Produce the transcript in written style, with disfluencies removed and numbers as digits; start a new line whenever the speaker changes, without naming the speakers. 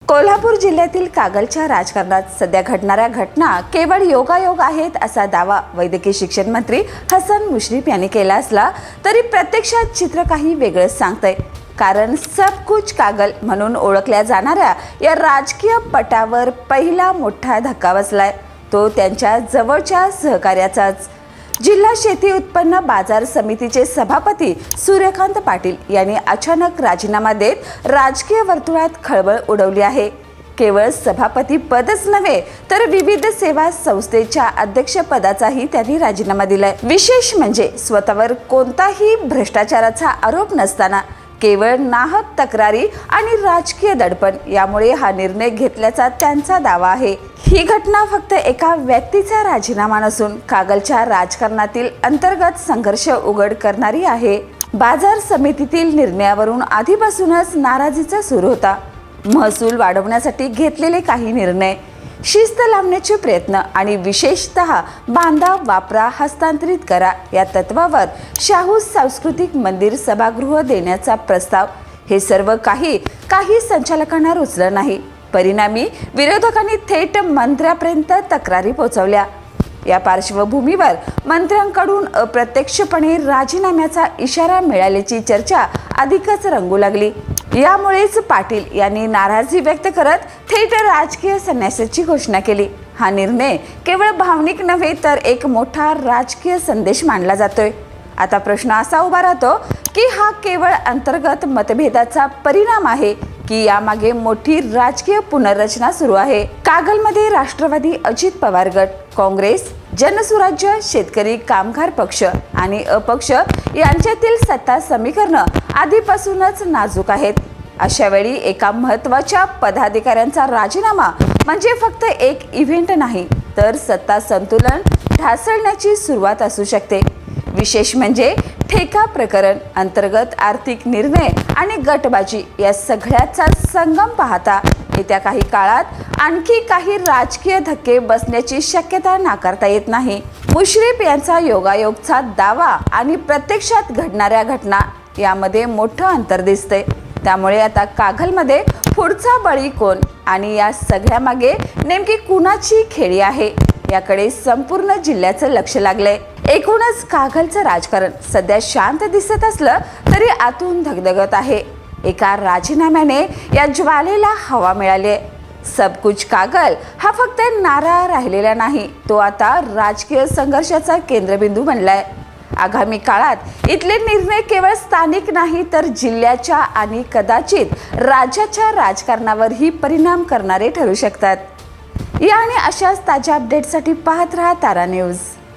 कोल्हापूर जिल्ह्यातील कागलच्या राजकारणात सध्या घडणाऱ्या घटना केवळ योगायोग आहेत असा दावा वैद्यकीय शिक्षण मंत्री हसन मुश्रीफ यांनी केला असला तरी प्रत्यक्षात चित्र काही वेगळंच सांगतंय। कारण सब कुछ कागल म्हणून ओळखल्या जाणाऱ्या या राजकीय पटावर पहिला मोठा धक्का बसलाय तो त्यांच्या जवळच्या सहकार्याचाच। जिल्हा शेती उत्पन्न बाजार समितीचे सभापती सूर्यकांत पाटील यांनी अचानक राजीनामा देत राजकीय वर्तुळात खळबळ उडवली आहे। केवळ सभापती पदच नव्हे तर विविध सेवा संस्थेच्या अध्यक्षपदाचाही त्यांनी राजीनामा दिलाय। विशेष म्हणजे स्वतःवर कोणताही भ्रष्टाचाराचा आरोप नसताना केवळ नाहक तक्रारी आणि राजकीय दडपण यामुळे हा निर्णय घेतल्याचा त्यांचा दावा आहे। ही घटना फक्त एका व्यक्तीचा राजीनामा नसून कागलच्या राजकारणातील अंतर्गत संघर्ष उघड करणारी आहे। बाजार समितीतील निर्णयावरून आधीपासूनच नाराजीचा सूर होता। महसूल वाढवण्यासाठी घेतलेले काही निर्णय, शिस्त लावण्याचे प्रयत्न आणि विशेषतः बांधा वापरा हस्तांतरित करा या तत्वावर शाहू सांस्कृतिक मंदिर सभागृह देण्याचा प्रस्ताव, हे सर्व काही संचालकांना रुचलं नाही। परिणामी विरोधकांनी थेट मंत्र्यापर्यंत तक्रारी पोहोचवल्या। या पार्श्वभूमीवर मंत्र्यांकडून अप्रत्यक्षपणे राजीनाम्याचा इशारा मिळाल्याची चर्चा अधिकच रंगू लागली। यामुळेच पाटील यांनी नाराजी व्यक्त करत थेट राजकीय संन्यासाची घोषणा केली। हा निर्णय केवळ भावनिक नव्हे तर एक मोठा राजकीय संदेश मानला जातोय। आता प्रश्न असा उभा राहतो की हा केवळ अंतर्गत मतभेदाचा परिणाम आहे की यामागे मोठी राजकीय पुनर्रचना सुरू आहे। कागलमध्ये राष्ट्रवादी अजित पवार गट, काँग्रेस, जनसुराज्य, शेतकरी कामगार पक्ष आणि अपक्ष यांच्यातील सत्ता समीकरणं आधीपासूनच नाजूक आहेत। अशा वेळी एका महत्त्वाच्या पदाधिकाऱ्यांचा राजीनामा म्हणजे फक्त एक इव्हेंट नाही तर सत्ता संतुलन ढासळण्याची सुरुवात असू शकते। विशेष म्हणजे ठेका प्रकरण, अंतर्गत आर्थिक निर्णय आणि गटबाजी या सगळ्याचा संगम पाहता येत्या काही काळात आणखी काही राजकीय धक्के बसण्याची शक्यता नाकारता येत नाही। मुश्रीफ यांचा योगायोगचा दावा आणि प्रत्यक्षात घडणाऱ्या घटना यामध्ये मोठं अंतर दिसतंय। त्यामुळे आता कागलमध्ये पुढचा बळी कोण आणि या सगळ्यामागे नेमकी कुणाची खेळी आहे याकडे संपूर्ण जिल्ह्याचं लक्ष लागलंय। एकूणच कागलचं राजकारण सध्या शांत दिसत असलं तरी आतून धगधगत आहे। एका राजीनाम्याने या ज्वालेला हवा मिळाली। सब कुछ कागल हा फक्त नारा राहिलेला नाही, तो आता राजकीय संघर्षाचा केंद्रबिंदू बनलाय। आगामी काळात इथले निर्णय केवळ स्थानिक नाही तर जिल्ह्याच्या आणि कदाचित राज्याच्या राजकारणावरही परिणाम करणारे ठरू शकतात। या आणि अशाच ताज्या अपडेटसाठी पाहत रहा तारा न्यूज।